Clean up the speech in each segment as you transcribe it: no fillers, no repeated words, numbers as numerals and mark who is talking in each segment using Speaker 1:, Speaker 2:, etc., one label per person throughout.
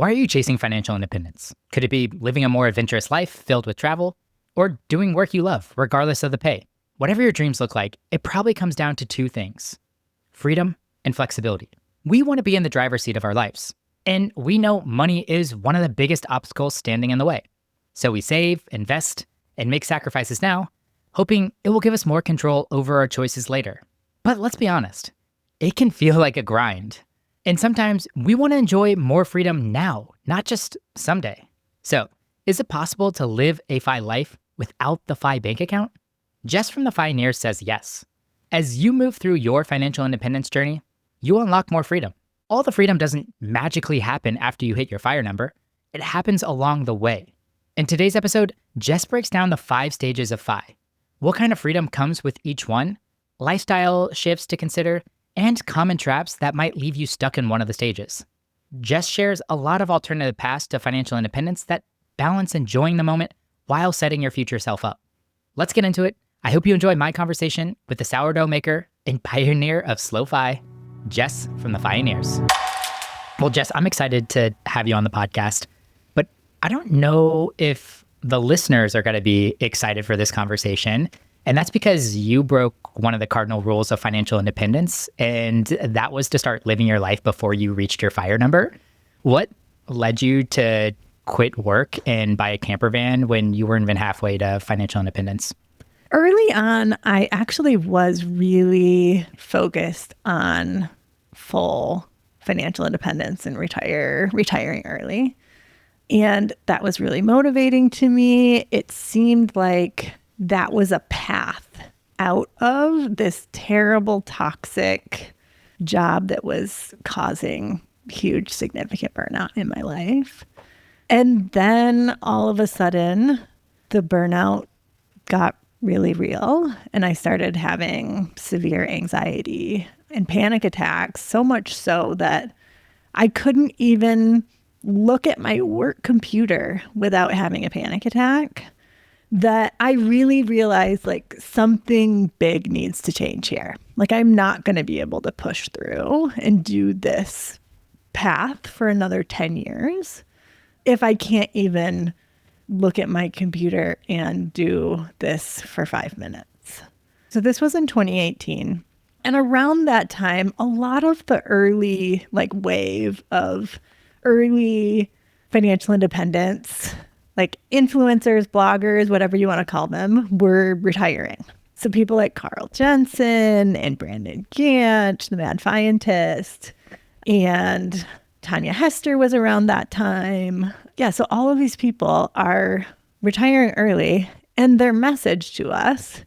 Speaker 1: Why are you chasing financial independence? Could it be living a more adventurous life filled with travel, or doing work you love, regardless of the pay? Whatever your dreams look like, it probably comes down to two things: freedom and flexibility. We want to be in the driver's seat of our lives, and we know money is one of the biggest obstacles standing in the way. So we save, invest, and make sacrifices now, hoping it will give us more control over our choices later. But let's be honest, it can feel like a grind. And sometimes we want to enjoy more freedom now, not just someday. So, is it possible to live a FI life without the FI bank account? Jess from the Fioneers says yes. As you move through your financial independence journey, you unlock more freedom. All the freedom doesn't magically happen after you hit your FIRE number. It happens along the way. In today's episode, Jess breaks down the 5 stages of FI, what kind of freedom comes with each one, lifestyle shifts to consider, and common traps that might leave you stuck in one of the stages. Jess shares a lot of alternative paths to financial independence that balance enjoying the moment while setting your future self up. Let's get into it. I hope you enjoy my conversation with the sourdough maker and pioneer of slow FI, Jess from the Fioneers. Well, Jess, I'm excited to have you on the podcast, but I don't know if the listeners are going to be excited for this conversation. And that's because you broke one of the cardinal rules of financial independence, and that was to start living your life before you reached your FIRE number. What led you to quit work and buy a camper van when you weren't even halfway to financial independence?
Speaker 2: Early on, I actually was really focused on full financial independence and retiring early. And that was really motivating to me. It seemed like that was a path out of this terrible, toxic job that was causing huge, significant burnout in my life. And then all of a sudden, the burnout got really real, and I started having severe anxiety and panic attacks, so much so that I couldn't even look at my work computer without having a panic attack. That I really realized like something big needs to change here. Like I'm not going to be able to push through and do this path for another 10 years if I can't even look at my computer and do this for 5 minutes. So this was in 2018. And around that time, a lot of the early wave of early financial independence, like influencers, bloggers, whatever you want to call them, were retiring. So people like Carl Jensen and Brandon Gant, the mad scientist, and Tanya Hester was around that time. Yeah, so all of these people are retiring early, and their message to us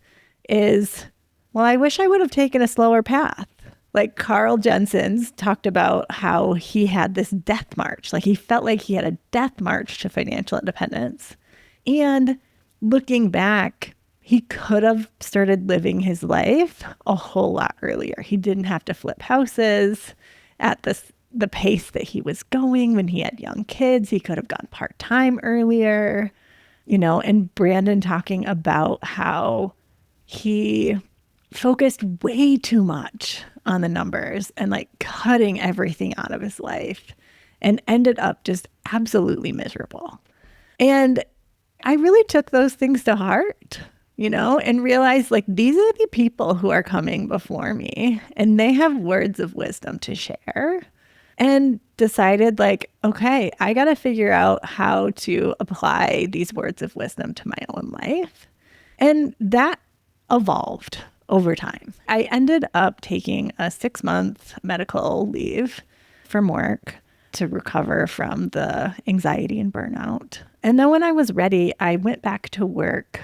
Speaker 2: is, well, I wish I would have taken a slower path. Like Carl Jensen's talked about how he had this death march. Like he felt like he had a death march to financial independence. And looking back, he could have started living his life a whole lot earlier. He didn't have to flip houses at the pace that he was going when he had young kids. He could have gone part-time earlier, and Brandon talking about how he focused way too much on the numbers and cutting everything out of his life and ended up just absolutely miserable. And I really took those things to heart, and realized these are the people who are coming before me and they have words of wisdom to share, and decided okay, I got to figure out how to apply these words of wisdom to my own life. And that evolved over time. I ended up taking a 6-month medical leave from work to recover from the anxiety and burnout. And then when I was ready, I went back to work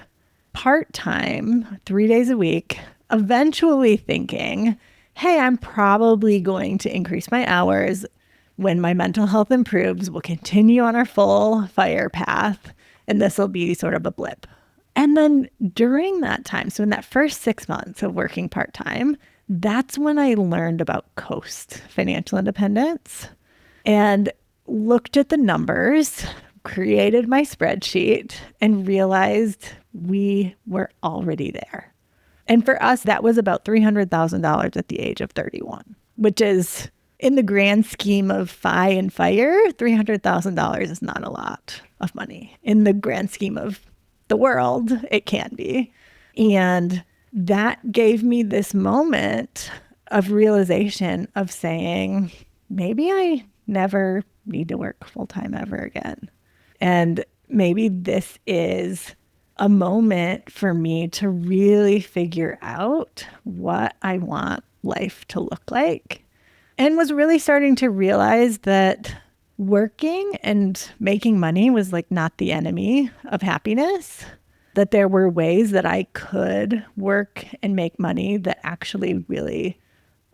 Speaker 2: part-time, 3 days a week, eventually thinking, hey, I'm probably going to increase my hours. When my mental health improves, we'll continue on our full FIRE path, and this will be sort of a blip. And then during that time, so in that first 6 months of working part-time, that's when I learned about Coast financial independence and looked at the numbers, created my spreadsheet, and realized we were already there. And for us, that was about $300,000 at the age of 31, which is in the grand scheme of fi and fire, $300,000 is not a lot of money. In the grand scheme of the world, it can be. And that gave me this moment of realization of saying, maybe I never need to work full time ever again. And maybe this is a moment for me to really figure out what I want life to look like. And was really starting to realize that working and making money was like not the enemy of happiness, that there were ways that I could work and make money that actually really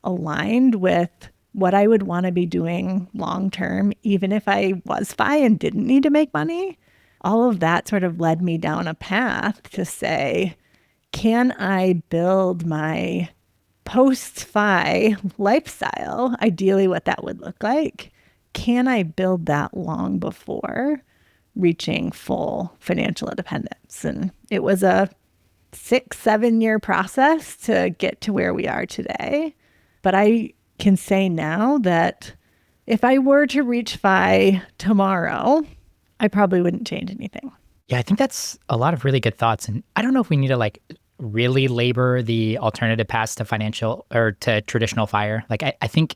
Speaker 2: aligned with what I would want to be doing long term, even if I was fi and didn't need to make money. All of that sort of led me down a path to say, can I build my post-fi lifestyle, ideally what that would look like? Can I build that long before reaching full financial independence? And it was a 6-7 year process to get to where we are today. But I can say now that if I were to reach fi tomorrow, I probably wouldn't change anything.
Speaker 1: Yeah, I think that's a lot of really good thoughts. And I don't know if we need to like really labor the alternative paths to financial or to traditional fire. Like I think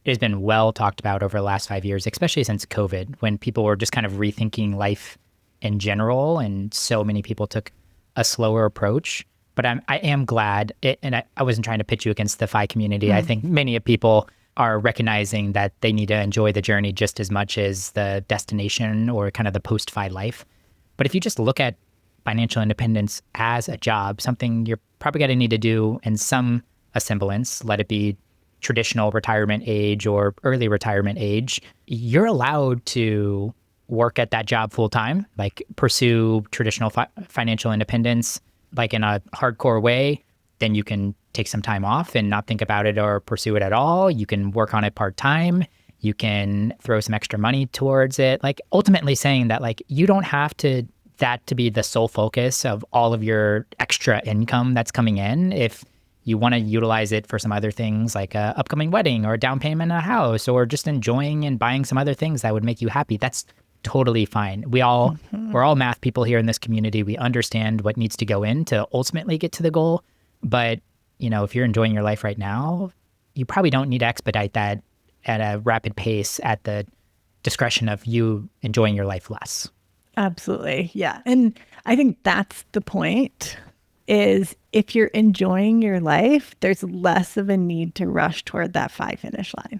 Speaker 1: it has been well talked about over the last 5 years, especially since COVID, when people were just kind of rethinking life in general. And so many people took a slower approach. But I am glad, and I wasn't trying to pitch you against the fi community. I think many of people are recognizing that they need to enjoy the journey just as much as the destination or kind of the post-fi life. But if you just look at financial independence as a job, something you're probably going to need to do in some semblance, let it be traditional retirement age or early retirement age, you're allowed to work at that job full time, like pursue traditional financial independence, like in a hardcore way. Then you can take some time off and not think about it or pursue it at all. You can work on it part-time. You can throw some extra money towards it. Like ultimately saying that like you don't have that to be the sole focus of all of your extra income that's coming in. If you want to utilize it for some other things like a upcoming wedding or a down payment on a house or just enjoying and buying some other things that would make you happy, that's totally fine. We're all math people here in this community. We understand what needs to go in to ultimately get to the goal. But, if you're enjoying your life right now, you probably don't need to expedite that at a rapid pace at the discretion of you enjoying your life less.
Speaker 2: Absolutely. Yeah. And I think that's the point, is if you're enjoying your life, there's less of a need to rush toward that fi finish line.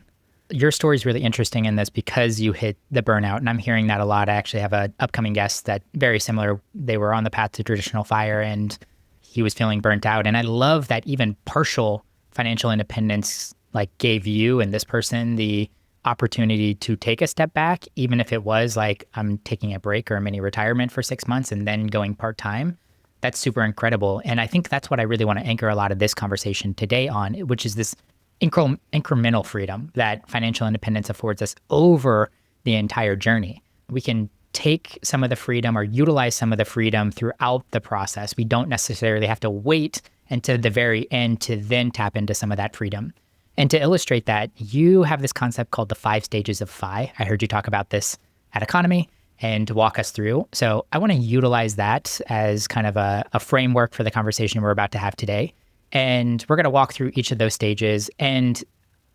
Speaker 1: Your story is really interesting in this because you hit the burnout, and I'm hearing that a lot. I actually have an upcoming guest that very similar. They were on the path to traditional fire and he was feeling burnt out. And I love that even partial financial independence like gave you and this person the opportunity to take a step back, even if it was like I'm taking a break or a mini retirement for 6 months and then going part-time. That's super incredible. And I think that's what I really want to anchor a lot of this conversation today on, which is this incremental freedom that financial independence affords us over the entire journey. We can take some of the freedom or utilize some of the freedom throughout the process. We don't necessarily have to wait until the very end to then tap into some of that freedom. And to illustrate that, you have this concept called the 5 stages of fi. I heard you talk about this at Economy and to walk us through. So I want to utilize that as kind of a framework for the conversation we're about to have today. And we're going to walk through each of those stages. And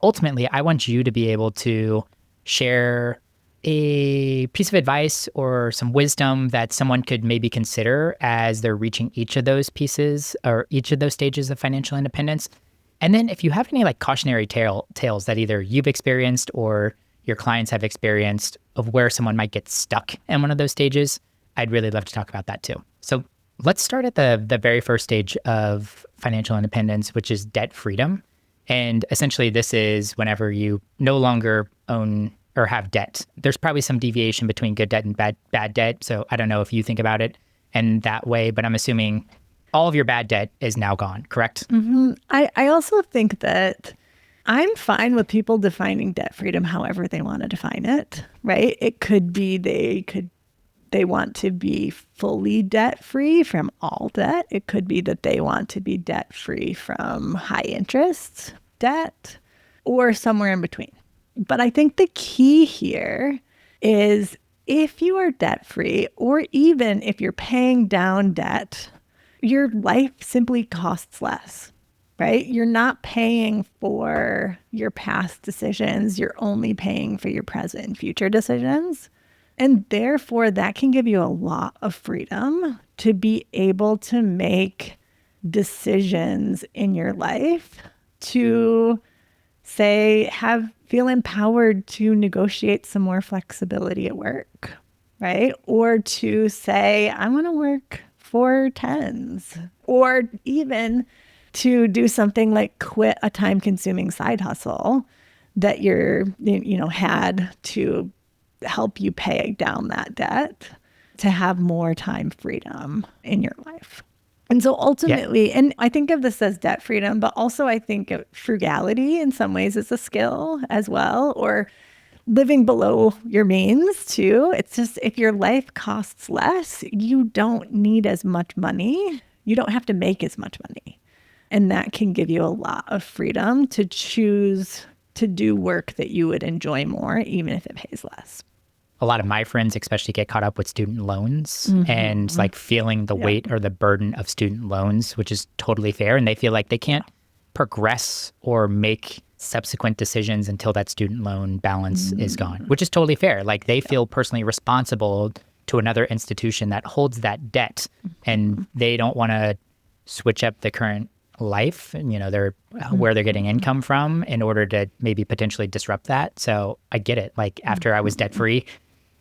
Speaker 1: ultimately, I want you to be able to share a piece of advice or some wisdom that someone could maybe consider as they're reaching each of those pieces or each of those stages of financial independence. And then if you have any like cautionary tales that either you've experienced or your clients have experienced of where someone might get stuck in one of those stages, I'd really love to talk about that too. So let's start at the very first stage of financial independence, which is debt freedom. And essentially this is whenever you no longer own or have debt. There's probably some deviation between good debt and bad debt. So I don't know if you think about it in that way, but I'm assuming all of your bad debt is now gone, correct?
Speaker 2: Mm-hmm. I also think that I'm fine with people defining debt freedom however they want to define it, right? It could be they want to be fully debt free from all debt. It could be that they want to be debt free from high interest debt or somewhere in between. But I think the key here is if you are debt free, or even if you're paying down debt, your life simply costs less, right? You're not paying for your past decisions. You're only paying for your present and future decisions. And therefore, that can give you a lot of freedom to be able to make decisions in your life to say, feel empowered to negotiate some more flexibility at work, right? Or to say, I want to work 4 10s, or even to do something like quit a time-consuming side hustle that had to help you pay down that debt to have more time freedom in your life. And so ultimately, and I think of this as debt freedom, but also I think of frugality in some ways as a skill as well, or living below your means too. It's just, if your life costs less, you don't need as much money. You don't have to make as much money. And that can give you a lot of freedom to choose to do work that you would enjoy more, even if it pays less.
Speaker 1: A lot of my friends especially get caught up with student loans and like feeling the weight or the burden of student loans, which is totally fair. And they feel like they can't progress or make subsequent decisions until that student loan balance is gone, which is totally fair. Like they feel personally responsible to another institution that holds that debt, and they don't want to switch up the current life and where they're getting income from in order to maybe potentially disrupt that. So I get it. Like after I was debt free,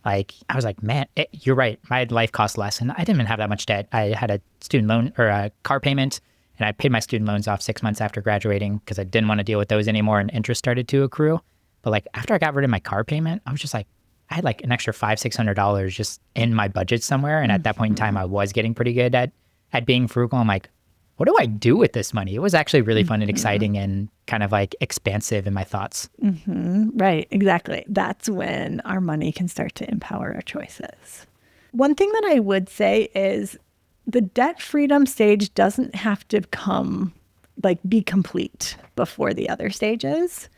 Speaker 1: like I was like, man, you're right. My life cost less, and I didn't even have that much debt. I had a student loan or a car payment, and I paid my student loans off 6 months after graduating because I didn't want to deal with those anymore, and interest started to accrue. But like after I got rid of my car payment, I was just like, I had like an extra $500-$600 just in my budget somewhere. And at that point in time, I was getting pretty good at being frugal. I'm like, what do I do with this money? It was actually really fun and exciting and kind of like expansive in my thoughts.
Speaker 2: Right, exactly. That's when our money can start to empower our choices. One thing that I would say is the debt freedom stage doesn't have to be complete before the other stages.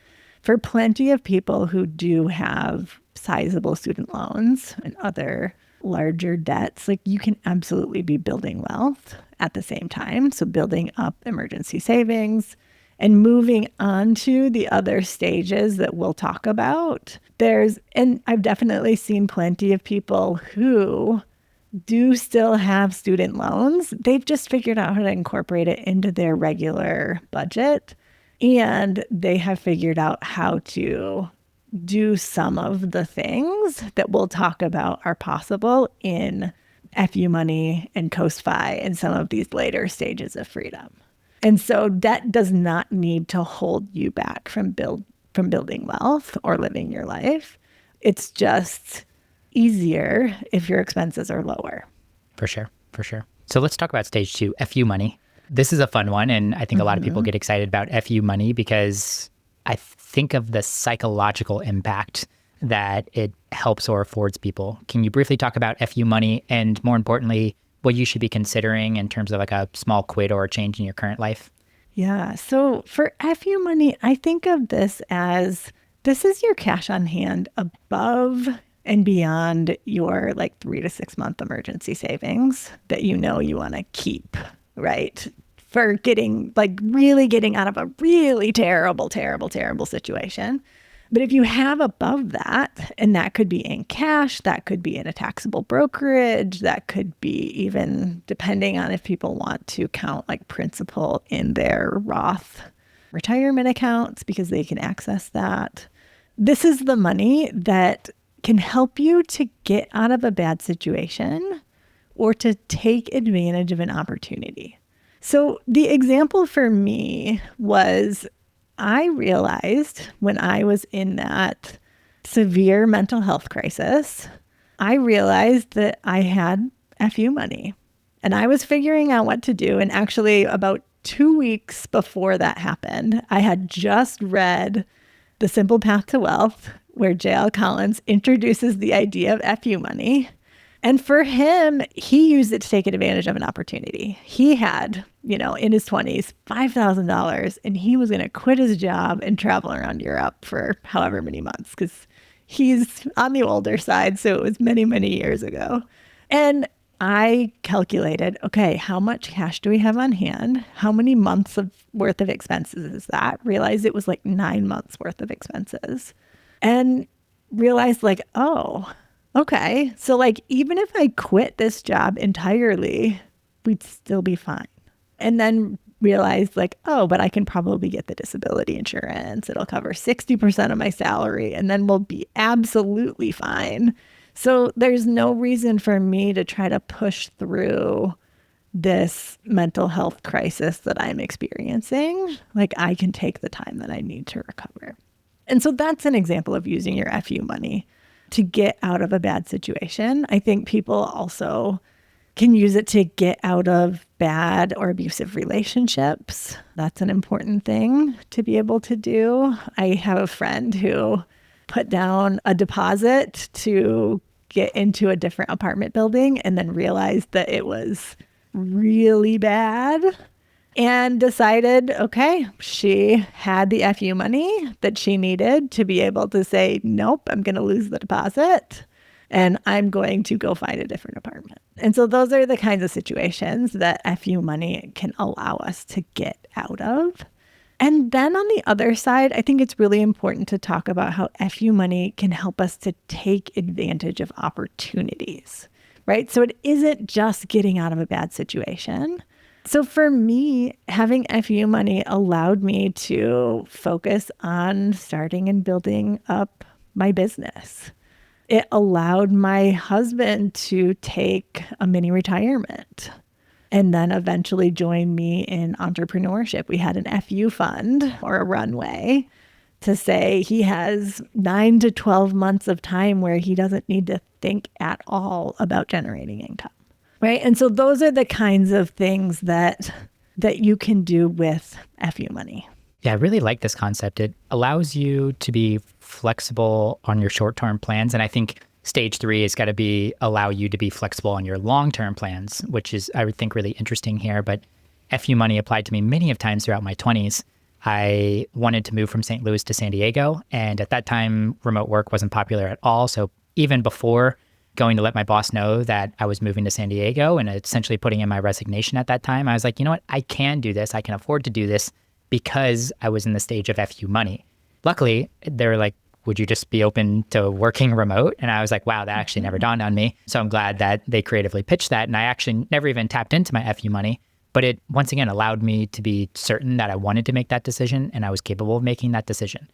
Speaker 2: For plenty of people who do have sizable student loans and other larger debts, like you can absolutely be building wealth at the same time. So building up emergency savings and moving on to the other stages that we'll talk about. And I've definitely seen plenty of people who do still have student loans. They've just figured out how to incorporate it into their regular budget. And they have figured out how to do some of the things that we'll talk about are possible in FU Money and Coast-Fi and some of these later stages of freedom. And so debt does not need to hold you back from building wealth or living your life. It's just easier if your expenses are lower.
Speaker 1: For sure. So let's talk about stage 2, FU Money. This is a fun one, and I think a lot of people get excited about FU Money because I think of the psychological impact that it helps or affords people. Can you briefly talk about FU Money and, more importantly, what you should be considering in terms of like a small quid or a change in your current life?
Speaker 2: Yeah. So for FU Money, I think of this as this is your cash on hand above and beyond your like 3 to 6 month emergency savings that you want to keep, right? For really getting out of a really terrible situation. But if you have above that, and that could be in cash, that could be in a taxable brokerage, that could be even depending on if people want to count like principal in their Roth retirement accounts because they can access that. This is the money that can help you to get out of a bad situation or to take advantage of an opportunity. So the example for me was I realized when I was in that severe mental health crisis, I realized that I had FU money and I was figuring out what to do. And actually about 2 weeks before that happened, I had just read The Simple Path to Wealth, where J.L. Collins introduces the idea of FU money. And for him, he used it to take advantage of an opportunity. He had, in his 20s, $5,000, and he was going to quit his job and travel around Europe for however many months because he's on the older side. So it was many, many years ago. And I calculated, okay, how much cash do we have on hand? How many months worth of expenses is that? Realized it was like 9 months worth of expenses. And realized like, oh, okay. So like, even if I quit this job entirely, we'd still be fine. And then realized like, oh, but I can probably get the disability insurance. It'll cover 60% of my salary and then we'll be absolutely fine. So there's no reason for me to try to push through this mental health crisis that I'm experiencing. Like I can take the time that I need to recover. And so that's an example of using your FU money to get out of a bad situation. I think people also can use it to get out of bad or abusive relationships. That's an important thing to be able to do. I have a friend who put down a deposit to get into a different apartment building and then realized that it was really bad and decided, okay, she had the FU money that she needed to be able to say, nope, I'm going to lose the deposit and I'm going to go find a different apartment. And so those are the kinds of situations that FU money can allow us to get out of. And then on the other side, I think it's really important to talk about how FU money can help us to take advantage of opportunities, right? So it isn't just getting out of a bad situation. So for me, having FU money allowed me to focus on starting and building up my business. It allowed my husband to take a mini retirement and then eventually join me in entrepreneurship. We had an FU fund or a runway to say he has 9 to 12 months of time where he doesn't need to think at all about generating income, right? And so those are the kinds of things that you can do with FU money.
Speaker 1: Yeah, I really like this concept. It allows you to be flexible on your short-term plans. And I think stage 3 is got to allow you to be flexible on your long-term plans, which is, I would think, really interesting here. But FU money applied to me many of times throughout my 20s. I wanted to move from St. Louis to San Diego. And at that time, remote work wasn't popular at all. So even before going to let my boss know that I was moving to San Diego and essentially putting in my resignation at that time, I was like, you know what? I can do this. I can afford to do this because I was in the stage of FU money. Luckily, they were like, would you just be open to working remote? And I was like, wow, that actually never dawned on me. So I'm glad that they creatively pitched that. And I actually never even tapped into my FU money, but it once again allowed me to be certain that I wanted to make that decision and I was capable of making that decision.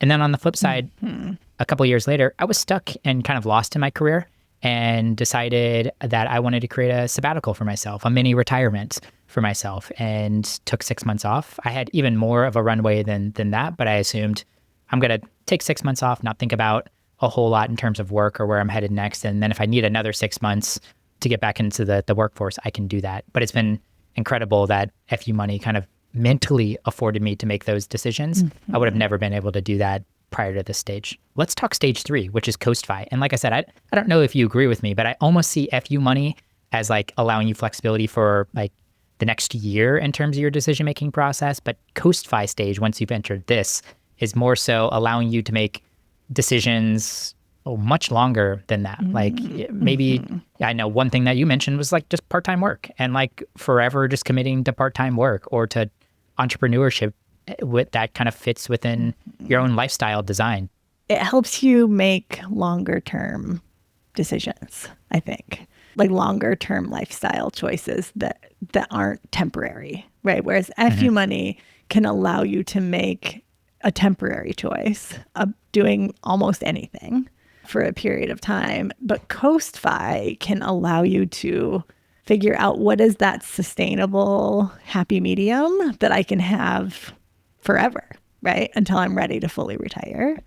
Speaker 1: And then on the flip side, a couple of years later, I was stuck and kind of lost in my career and decided that I wanted to create a sabbatical for myself, a mini retirement for myself, and took 6 months off. I had even more of a runway than that, but I assumed I'm going to take 6 months off, not think about a whole lot in terms of work or where I'm headed next. And then if I need another 6 months to get back into the workforce, I can do that. But it's been incredible that FU money kind of mentally afforded me to make those decisions. I would have never been able to do that prior to this stage. Let's talk stage 3, which is coast-fi. And like I said, I don't know if you agree with me, but I almost see FU money as like allowing you flexibility for like the next year in terms of your decision-making process. But coast-fi stage, once you've entered this, is more so allowing you to make decisions much longer than that. Like maybe, I know one thing that you mentioned was like just part-time work and like forever just committing to part-time work or to entrepreneurship with that kind of fits within your own lifestyle design.
Speaker 2: It helps you make longer term decisions, I think, like longer term lifestyle choices that aren't temporary, right? Whereas FU money can allow you to make a temporary choice of doing almost anything for a period of time. But coast-fi can allow you to figure out what is that sustainable, happy medium that I can have forever, right? Until I'm ready to fully retire.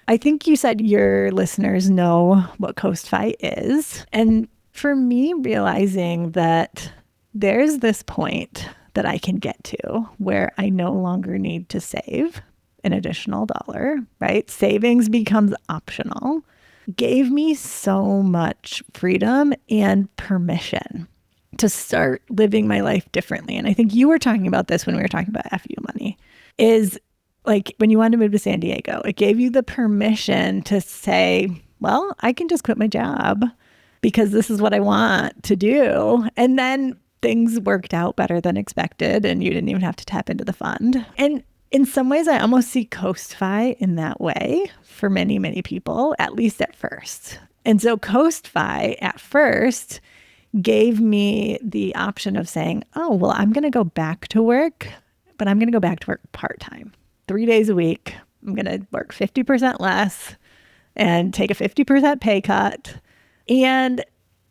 Speaker 2: I think you said your listeners know what coast-fi is. And for me, realizing that there's this point that I can get to where I no longer need to save an additional dollar, right? Savings becomes optional. gave me so much freedom and permission to start living my life differently. And I think you were talking about this when we were talking about FU money, is like when you wanted to move to San Diego, it gave you the permission to say, well, I can just quit my job because this is what I want to do. And then things worked out better than expected and you didn't even have to tap into the fund. And in some ways, I almost see CoastFi in that way for many, many people, at least at first. And so CoastFi at first gave me the option of saying, oh, well, I'm going to go back to work, but I'm going to go back to work part-time, 3 days a week. I'm going to work 50% less and take a 50% pay cut. And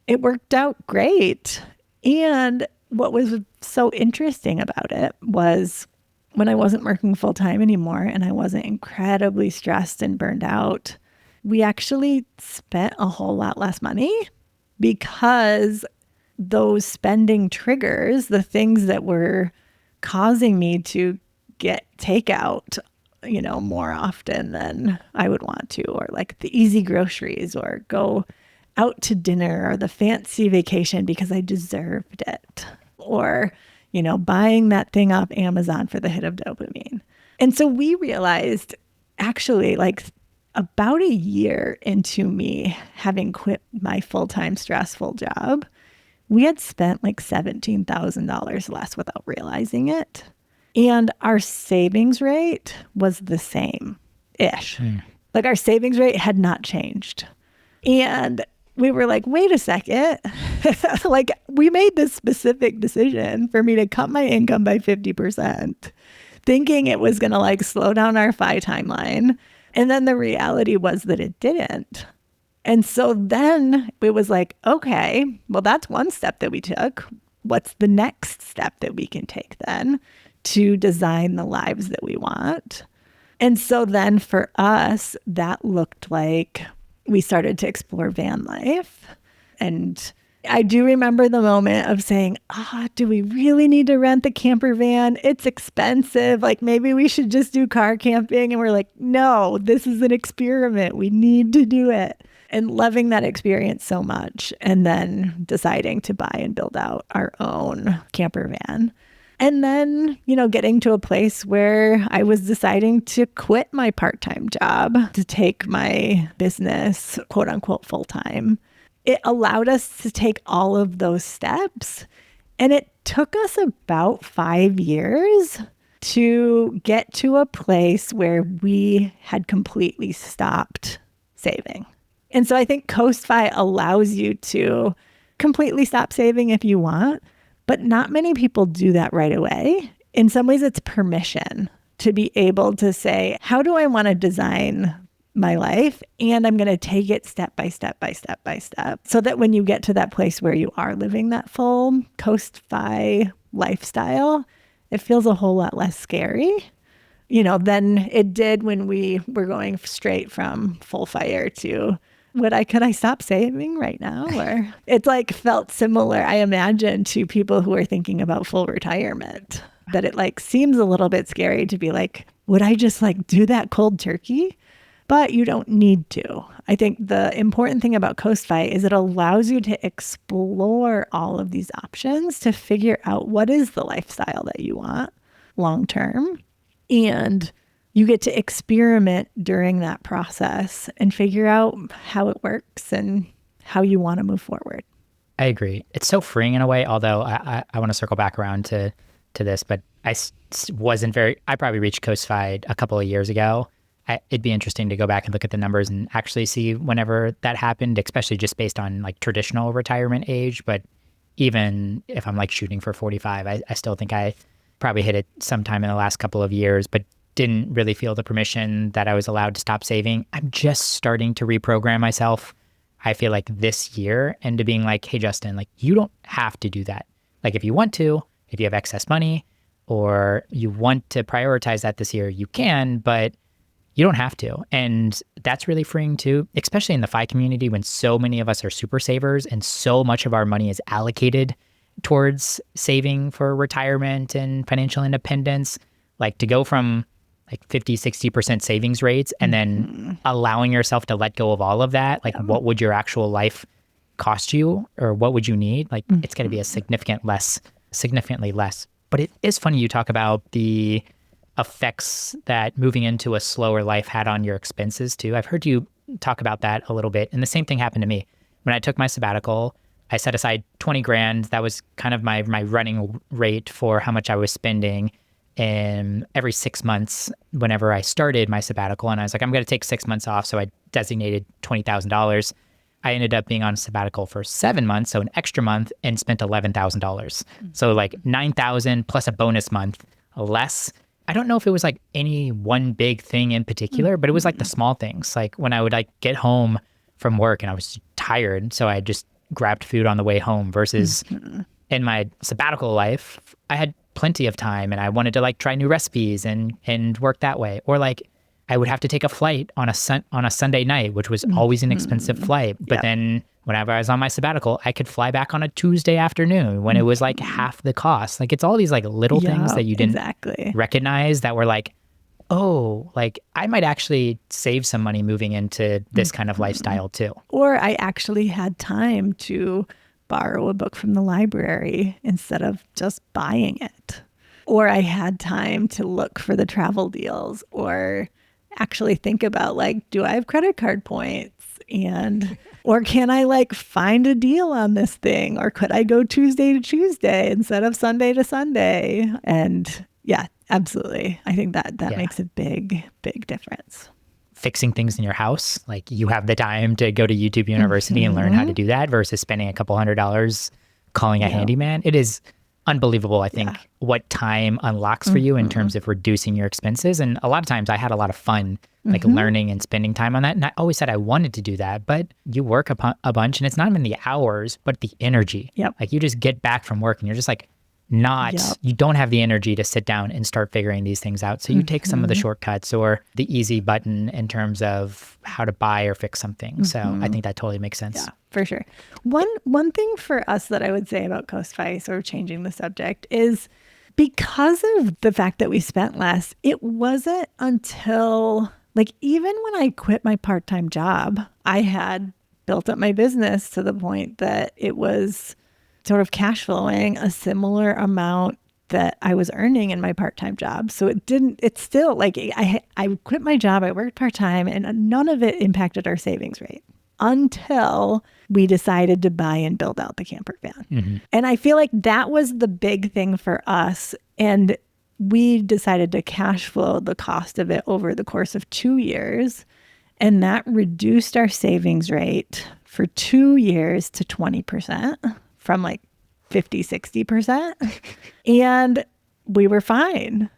Speaker 2: it worked out great. And what was so interesting about it was when I wasn't working full time anymore and I wasn't incredibly stressed and burned out, we actually spent a whole lot less money because those spending triggers, the things that were causing me to get takeout, more often than I would want to, or like the easy groceries or go out to dinner or the fancy vacation because I deserved it, or, buying that thing off Amazon for the hit of dopamine. And so we realized actually like about a year into me having quit my full-time stressful job, we had spent like $17,000 less without realizing it. And our savings rate was the same-ish. Like our savings rate had not changed. And we were like, wait a second. Like we made this specific decision for me to cut my income by 50%, thinking it was going to like slow down our FI timeline. And then the reality was that it didn't. And so then it was like, okay, well, that's one step that we took. What's the next step that we can take then to design the lives that we want? And so then for us, that looked like we started to explore van life. And I do remember the moment of saying, do we really need to rent the camper van? It's expensive. Like maybe we should just do car camping. And we're like, no, this is an experiment. We need to do it. And loving that experience so much. And then deciding to buy and build out our own camper van. And then, getting to a place where I was deciding to quit my part-time job to take my business, quote unquote, full-time. It allowed us to take all of those steps. And it took us about 5 years to get to a place where we had completely stopped saving. And so I think CoastFi allows you to completely stop saving if you want, but not many people do that right away. In some ways, it's permission to be able to say, how do I want to design my life? And I'm going to take it step by step by step by step so that when you get to that place where you are living that full CoastFi lifestyle, it feels a whole lot less scary, than it did when we were going straight from full fire to could I stop saving right now? Or it's like felt similar, I imagine, to people who are thinking about full retirement, that it like seems a little bit scary to be like, would I just like do that cold turkey? But you don't need to. I think the important thing about CoastFi is it allows you to explore all of these options to figure out what is the lifestyle that you want long term. And you get to experiment during that process and figure out how it works and how you want to move forward.
Speaker 1: I agree. It's so freeing in a way, although I want to circle back around to this, but I probably reached CoastFi a couple of years ago. It'd be interesting to go back and look at the numbers and actually see whenever that happened, especially just based on like traditional retirement age. But even if I'm like shooting for 45, I still think I probably hit it sometime in the last couple of years, but didn't really feel the permission that I was allowed to stop saving. I'm just starting to reprogram myself, I feel like this year, into being like, hey, Justin, like you don't have to do that. Like if you want to, if you have excess money or you want to prioritize that this year, you can, but you don't have to. And that's really freeing too, especially in the FI community when so many of us are super savers and so much of our money is allocated towards saving for retirement and financial independence. Like to go from like 50, 60% savings rates and then allowing yourself to let go of all of that, like what would your actual life cost you or what would you need? Like it's going to be significantly less. But it is funny you talk about the effects that moving into a slower life had on your expenses too. I've heard you talk about that a little bit. And the same thing happened to me. When I took my sabbatical, I set aside 20 grand. That was kind of my running rate for how much I was spending. And every 6 months, whenever I started my sabbatical, and I was like, I'm going to take 6 months off. So I designated $20,000. I ended up being on sabbatical for 7 months, so an extra month, and spent $11,000. So like 9,000 plus a bonus month less. I don't know if it was like any one big thing in particular, but it was like the small things. Like when I would like get home from work and I was tired, so I just grabbed food on the way home versus in my sabbatical life, I had plenty of time and I wanted to like try new recipes and work that way. Or like I would have to take a flight on a Sunday night, which was always an expensive flight. But then whenever I was on my sabbatical, I could fly back on a Tuesday afternoon when it was like half the cost. Like it's all these like little things that you didn't recognize that were like, oh, like I might actually save some money moving into this kind of lifestyle too.
Speaker 2: Or I actually had time to borrow a book from the library instead of just buying it. Or I had time to look for the travel deals or actually think about like, do I have credit card points? And, or can I like find a deal on this thing? Or could I go Tuesday to Tuesday instead of Sunday to Sunday? And yeah, absolutely. I think that makes a big, big difference.
Speaker 1: Fixing things in your house, like you have the time to go to YouTube University and learn how to do that versus spending a couple $100 calling a handyman. It is unbelievable, I think, what time unlocks for you in terms of reducing your expenses. And a lot of times I had a lot of fun like learning and spending time on that. And I always said I wanted to do that, but you work a bunch and it's not even the hours, but the energy. Like you just get back from work and you're just like, you don't have the energy to sit down and start figuring these things out. So you take some of the shortcuts or the easy button in terms of how to buy or fix something. So I think that totally makes sense.
Speaker 2: Yeah, for sure. One thing for us that I would say about Coast-Fi, sort of changing the subject, is because of the fact that we spent less, it wasn't until like even when I quit my part-time job, I had built up my business to the point that it was sort of cash flowing a similar amount that I was earning in my part-time job. So it's still like I quit my job, I worked part-time, and none of it impacted our savings rate until we decided to buy and build out the camper van. And I feel like that was the big thing for us. And we decided to cash flow the cost of it over the course of 2 years. And that reduced our savings rate for 2 years to 20%. From like 50, 60%. And we were fine.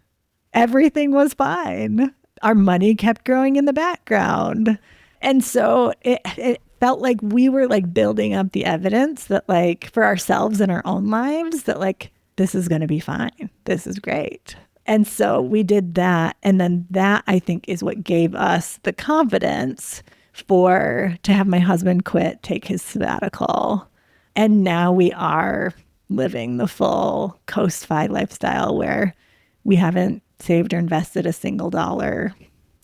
Speaker 2: Everything was fine. Our money kept growing in the background. And so it felt like we were like building up the evidence that like for ourselves in our own lives that like, this is going to be fine. This is great. And so we did that. And then that I think is what gave us the confidence to have my husband quit, take his sabbatical. And now we are living the full Coast-Fi lifestyle where we haven't saved or invested a single dollar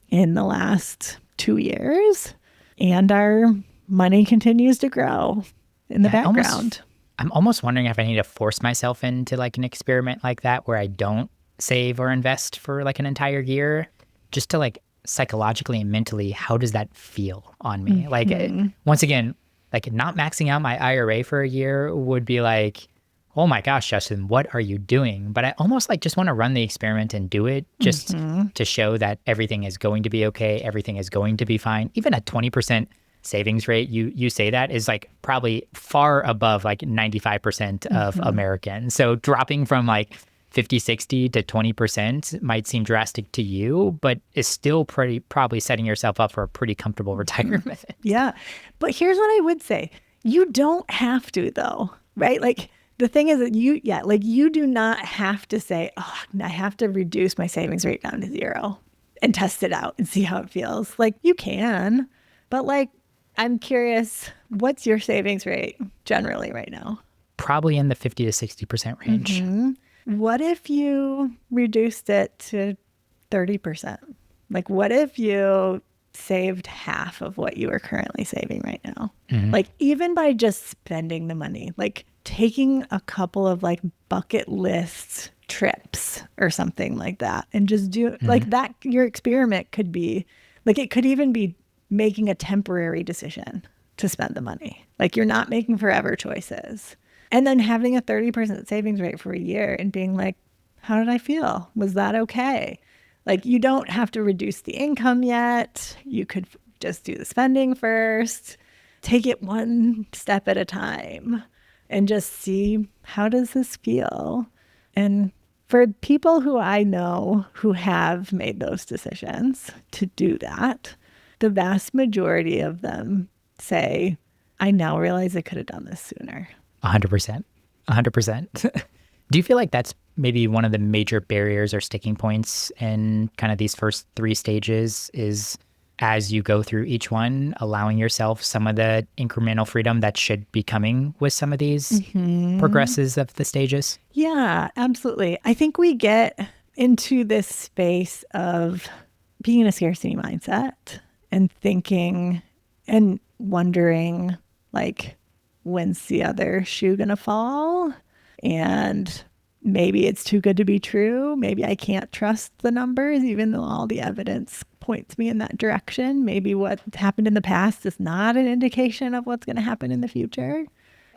Speaker 2: in the last 2 years. And our money continues to grow in the background.
Speaker 1: I'm almost wondering if I need to force myself into like an experiment like that where I don't save or invest for like an entire year just to like psychologically and mentally, how does that feel on me? Like once again, like not maxing out my IRA for a year would be like, oh my gosh, Justin, what are you doing? But I almost like just want to run the experiment and do it just to show that everything is going to be okay. Everything is going to be fine. Even a 20% savings rate, you say that is like probably far above like 95% of Americans. So dropping from like 50, 60 to 20% might seem drastic to you, but is still probably setting yourself up for a pretty comfortable retirement.
Speaker 2: Yeah. But here's what I would say. You don't have to though, right? Like the thing is that you do not have to say, oh, I have to reduce my savings rate down to 0 and test it out and see how it feels. Like you can, but like, I'm curious, what's your savings rate generally right now?
Speaker 1: Probably in the 50 to 60% range.
Speaker 2: What if you reduced it to 30%. Like, what if you saved half of what you are currently saving right now? Like, even by just spending the money, like taking a couple of like bucket list trips or something like that, and just do like that. Your experiment could be like, it could even be making a temporary decision to spend the money. Like, you're not making forever choices. And then having a 30% savings rate for a year and being like, how did I feel? Was that okay? Like, you don't have to reduce the income yet. You could just do the spending first. Take it one step at a time and just see, how does this feel? And for people who I know who have made those decisions to do that, the vast majority of them say, I now realize I could have done this sooner.
Speaker 1: 100%. 100%. Do you feel like that's maybe one of the major barriers or sticking points in kind of these first 3 stages, is as you go through each one, allowing yourself some of the incremental freedom that should be coming with some of these progresses of the stages?
Speaker 2: Yeah, absolutely. I think we get into this space of being in a scarcity mindset and thinking and wondering, like, when's the other shoe gonna fall? And maybe it's too good to be true. Maybe I can't trust the numbers, even though all the evidence points me in that direction. Maybe what happened in the past is not an indication of what's going to happen in the future.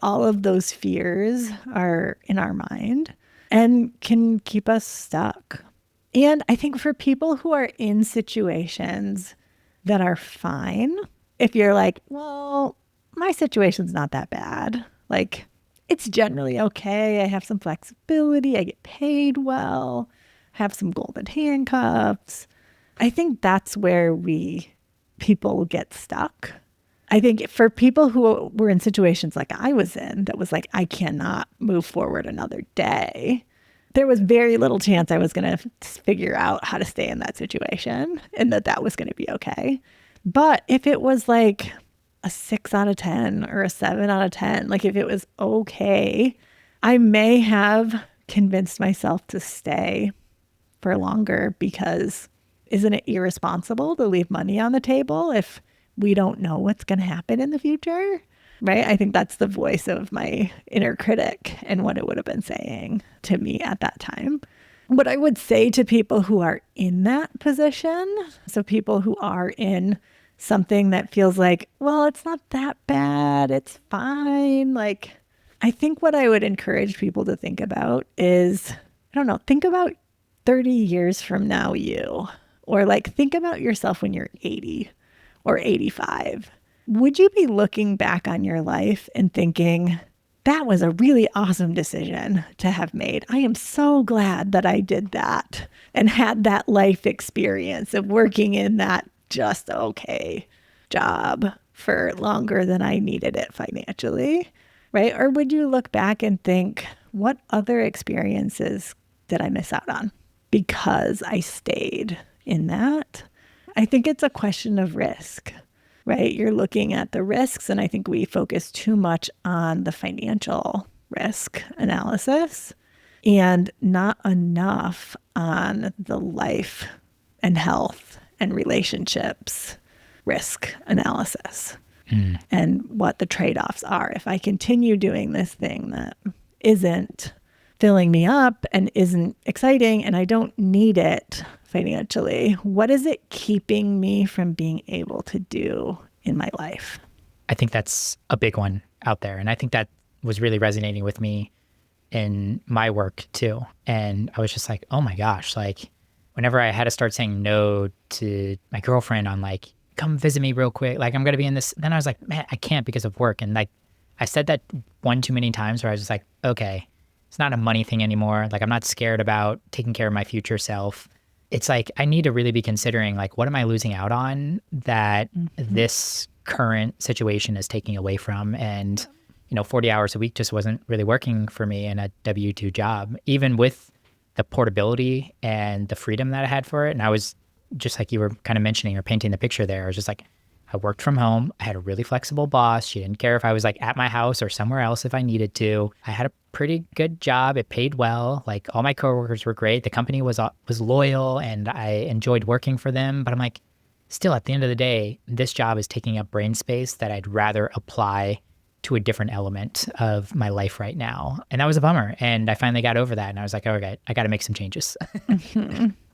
Speaker 2: All of those fears are in our mind and can keep us stuck. And I think for people who are in situations that are fine, if you're like, well, my situation's not that bad, like, it's generally okay. I have some flexibility. I get paid well. Have some golden handcuffs. I think that's where people get stuck. I think for people who were in situations like I was in, that was like, I cannot move forward another day, there was very little chance I was going to figure out how to stay in that situation and that was going to be okay. But if it was like a 6 out of 10 or a 7 out of 10, like if it was okay, I may have convinced myself to stay for longer, because isn't it irresponsible to leave money on the table if we don't know what's going to happen in the future? Right? I think that's the voice of my inner critic and what it would have been saying to me at that time. What I would say to people who are in that position, so people who are in something that feels like, well, it's not that bad, it's fine. Like, I think what I would encourage people to think about is, I don't know, think about 30 years from now, or like think about yourself when you're 80 or 85. Would you be looking back on your life and thinking, that was a really awesome decision to have made. I am so glad that I did that and had that life experience of working in that just okay job for longer than I needed it financially, right? Or would you look back and think, what other experiences did I miss out on because I stayed in that? I think it's a question of risk, right? You're looking at the risks, and I think we focus too much on the financial risk analysis and not enough on the life and health and relationships risk analysis and what the trade-offs are. If I continue doing this thing that isn't filling me up and isn't exciting and I don't need it financially, what is it keeping me from being able to do in my life?
Speaker 1: I think that's a big one out there. And I think that was really resonating with me in my work too. And I was just like, oh my gosh, like whenever I had to start saying no to my girlfriend on like, come visit me real quick, like I'm going to be in this, then I was like, man, I can't because of work. And like, I said that one too many times where I was just like, okay, it's not a money thing anymore. Like I'm not scared about taking care of my future self. It's like, I need to really be considering like, what am I losing out on that this current situation is taking away from? And, 40 hours a week just wasn't really working for me in a W-2 job, even with the portability and the freedom that I had for it. And I was just like you were kind of mentioning or painting the picture there. I was just like, I worked from home. I had a really flexible boss. She didn't care if I was like at my house or somewhere else if I needed to. I had a pretty good job. It paid well. Like all my coworkers were great. The company was loyal and I enjoyed working for them. But I'm like, still at the end of the day, this job is taking up brain space that I'd rather apply to a different element of my life right now. And that was a bummer. And I finally got over that. And I was like, okay, I got to make some changes.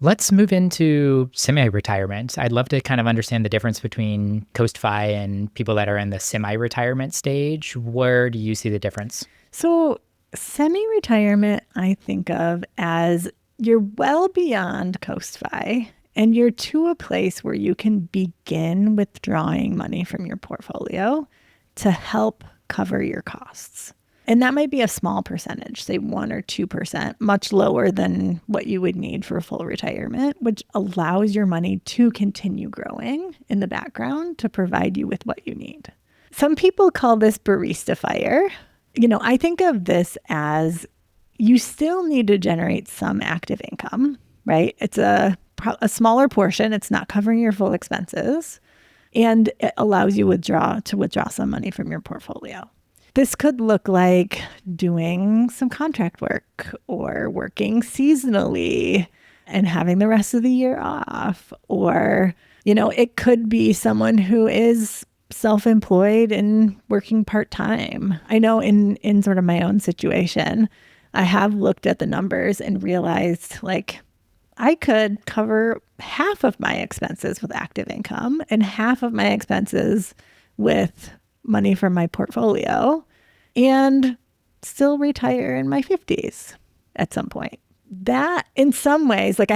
Speaker 1: Let's move into semi-retirement. I'd love to kind of understand the difference between Coast-Fi and people that are in the semi-retirement stage. Where do you see the difference?
Speaker 2: So semi-retirement, I think of as you're well beyond Coast-Fi and you're to a place where you can begin withdrawing money from your portfolio to help cover your costs. And that might be a small percentage, say 1 or 2%, much lower than what you would need for full retirement, which allows your money to continue growing in the background to provide you with what you need. Some people call this barista fire. I think of this as you still need to generate some active income, right? It's a smaller portion. It's not covering your full expenses. And it allows you to withdraw some money from your portfolio. This could look like doing some contract work or working seasonally and having the rest of the year off. Or, it could be someone who is self-employed and working part-time. I know in sort of my own situation, I have looked at the numbers and realized like I could cover half of my expenses with active income and half of my expenses with money from my portfolio and still retire in my 50s at some point. That in some ways, like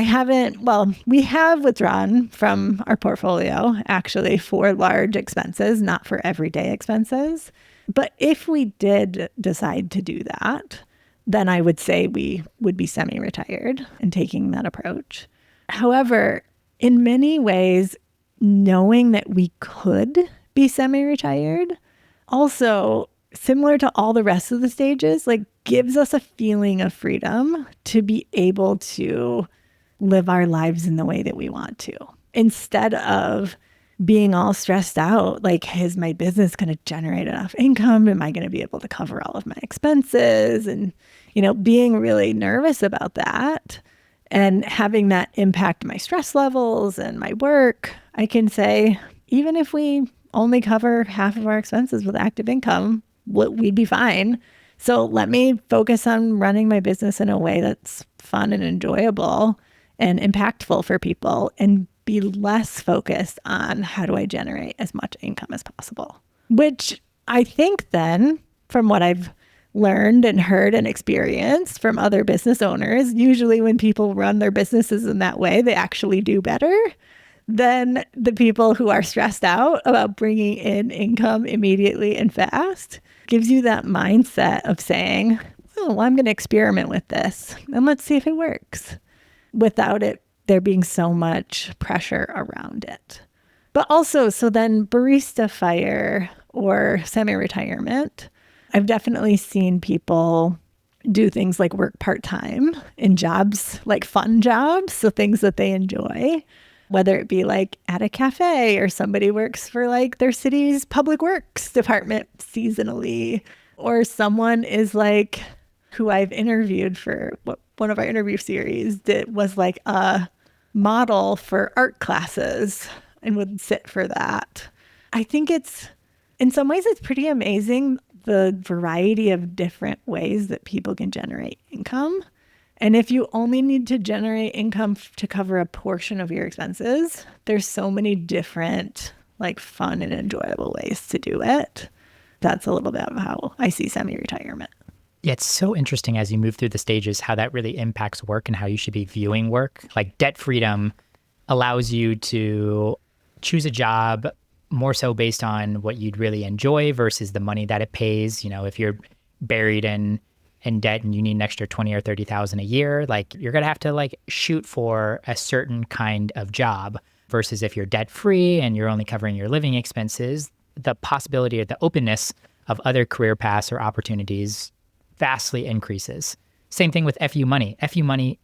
Speaker 2: we have withdrawn from our portfolio actually for large expenses, not for everyday expenses. But if we did decide to do that, then I would say we would be semi-retired and taking that approach. However, in many ways, knowing that we could be semi-retired also, similar to all the rest of the stages, like gives us a feeling of freedom to be able to live our lives in the way that we want to. Instead of being all stressed out, like, is my business going to generate enough income? Am I going to be able to cover all of my expenses? And, being really nervous about that and having that impact my stress levels and my work, I can say, even if we only cover half of our expenses with active income, we'd be fine. So let me focus on running my business in a way that's fun and enjoyable and impactful for people and be less focused on how do I generate as much income as possible. Which I think then, from what I've learned and heard and experienced from other business owners, usually when people run their businesses in that way, they actually do better than the people who are stressed out about bringing in income immediately and fast. Gives you that mindset of saying, oh, well, I'm going to experiment with this and let's see if it works, without it there being so much pressure around it. But also, so then barista fire or semi-retirement, I've definitely seen people do things like work part-time in jobs, like fun jobs, so things that they enjoy, whether it be like at a cafe or somebody works for like their city's public works department seasonally, or someone is like, who I've interviewed for one of our interview series, that was like a model for art classes and would sit for that. I think in some ways, it's pretty amazing the variety of different ways that people can generate income. And if you only need to generate income to cover a portion of your expenses, there's so many different like fun and enjoyable ways to do it. That's a little bit of how I see semi-retirement.
Speaker 1: Yeah, it's so interesting as you move through the stages, how that really impacts work and how you should be viewing work. Like debt freedom allows you to choose a job more so based on what you'd really enjoy versus the money that it pays. If you're buried in debt and you need an extra 20 or 30,000 a year, like you're going to have to like shoot for a certain kind of job versus if you're debt free and you're only covering your living expenses, the possibility or the openness of other career paths or opportunities vastly increases. Same thing with FU money. FU money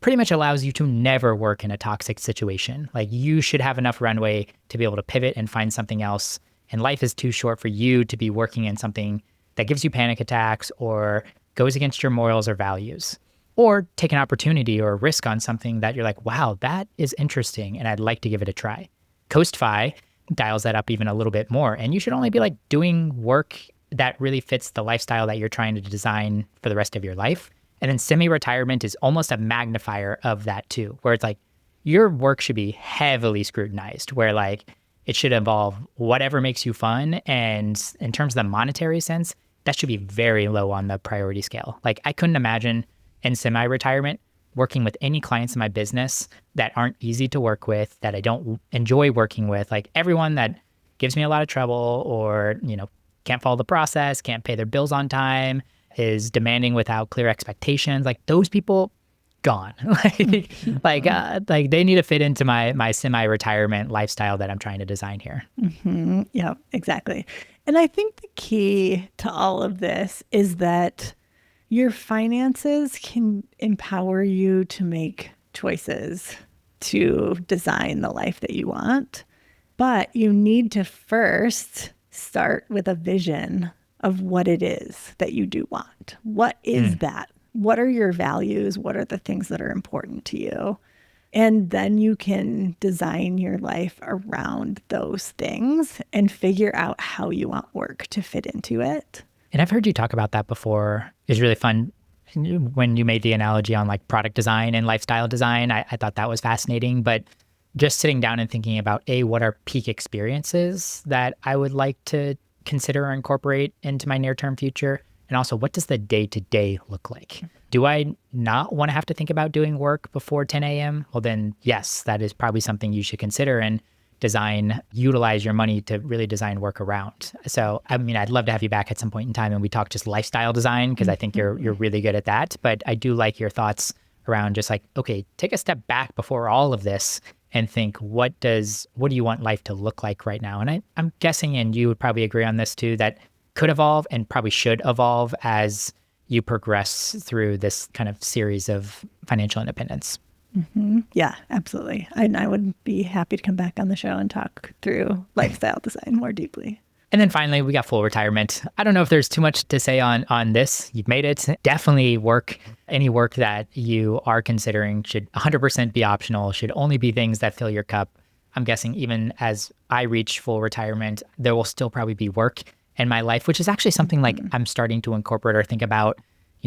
Speaker 1: pretty much allows you to never work in a toxic situation. Like you should have enough runway to be able to pivot and find something else. And life is too short for you to be working in something that gives you panic attacks or goes against your morals or values. Or take an opportunity or a risk on something that you're like, wow, that is interesting and I'd like to give it a try. Coast-Fi dials that up even a little bit more. And you should only be like doing work that really fits the lifestyle that you're trying to design for the rest of your life. And then semi-retirement is almost a magnifier of that too, where it's like your work should be heavily scrutinized, where like it should involve whatever makes you fun. And in terms of the monetary sense, that should be very low on the priority scale. Like I couldn't imagine in semi-retirement working with any clients in my business that aren't easy to work with, that I don't enjoy working with, like everyone that gives me a lot of trouble or, can't follow the process, can't pay their bills on time, is demanding without clear expectations. Like those people, gone. like they need to fit into my semi-retirement lifestyle that I'm trying to design here.
Speaker 2: Mm-hmm. Yeah, exactly. And I think the key to all of this is that your finances can empower you to make choices to design the life that you want. But you need to first start with a vision of what it is that you do want. What is that? What are your values? What are the things that are important to you? And then you can design your life around those things and figure out how you want work to fit into it.
Speaker 1: And I've heard you talk about that before. It's really fun when you made the analogy on like product design and lifestyle design. I thought that was fascinating. But just sitting down and thinking about, what are peak experiences that I would like to consider or incorporate into my near-term future? And also, what does the day-to-day look like? Do I not want to have to think about doing work before 10 a.m.? Well, then, yes, that is probably something you should consider and utilize your money to really design work around. So, I mean, I'd love to have you back at some point in time and we talk just lifestyle design because I think you're really good at that. But I do like your thoughts around just like, okay, take a step back before all of this and think, what do you want life to look like right now? And I'm guessing, and you would probably agree on this too, that could evolve and probably should evolve as you progress through this kind of series of financial independence.
Speaker 2: Mm-hmm. Yeah, absolutely. I would be happy to come back on the show and talk through lifestyle design more deeply.
Speaker 1: And then finally, we got full retirement. I don't know if there's too much to say on this. You've made it. Definitely any work that you are considering should 100% be optional, should only be things that fill your cup. I'm guessing even as I reach full retirement, there will still probably be work in my life, which is actually something like I'm starting to incorporate or think about.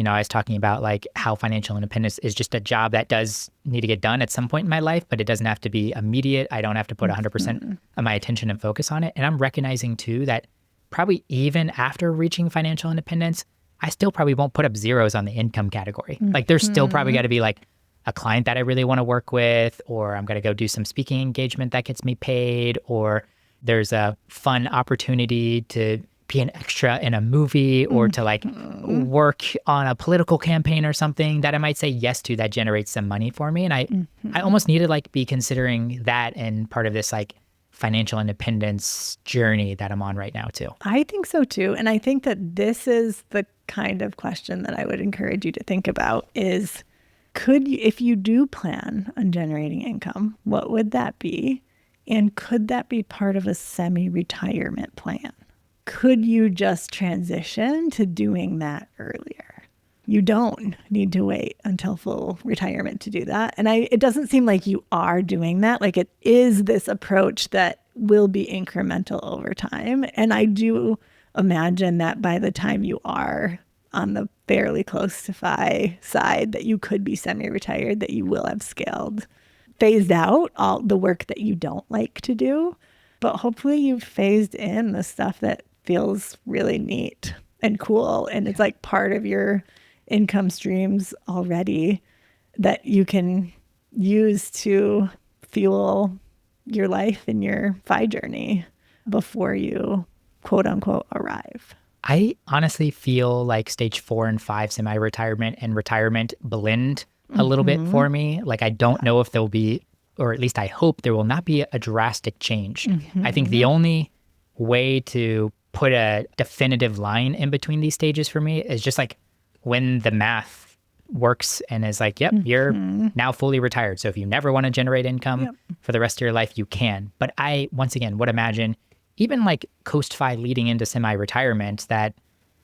Speaker 1: I was talking about like how financial independence is just a job that does need to get done at some point in my life, but it doesn't have to be immediate. I don't have to put 100% of my attention and focus on it. And I'm recognizing too that probably even after reaching financial independence, I still probably won't put up zeros on the income category. Like there's still probably got to be like a client that I really want to work with, or I'm going to go do some speaking engagement that gets me paid, or there's a fun opportunity to be an extra in a movie or to like work on a political campaign or something that I might say yes to that generates some money for me. And I almost need to like be considering that and part of this like financial independence journey that I'm on right now too.
Speaker 2: I think so too. And I think that this is the kind of question that I would encourage you to think about is, if you do plan on generating income, what would that be? And could that be part of a semi-retirement plan? Could you just transition to doing that earlier? You don't need to wait until full retirement to do that. And it doesn't seem like you are doing that. Like it is this approach that will be incremental over time. And I do imagine that by the time you are on the fairly close to FI side, that you could be semi-retired, that you will have phased out all the work that you don't like to do. But hopefully you've phased in the stuff that feels really neat and cool. And it's like part of your income streams already that you can use to fuel your life and your FI journey before you quote unquote arrive.
Speaker 1: I honestly feel like stage 4 and 5 semi-retirement and retirement blend a little bit for me. Like I don't know if there'll be, or at least I hope there will not be a drastic change. I think the only way to put a definitive line in between these stages for me is just like when the math works and is like, yep, you're now fully retired. So if you never want to generate income for the rest of your life, you can. But I, once again, would imagine even like Coast-Fi leading into semi-retirement, that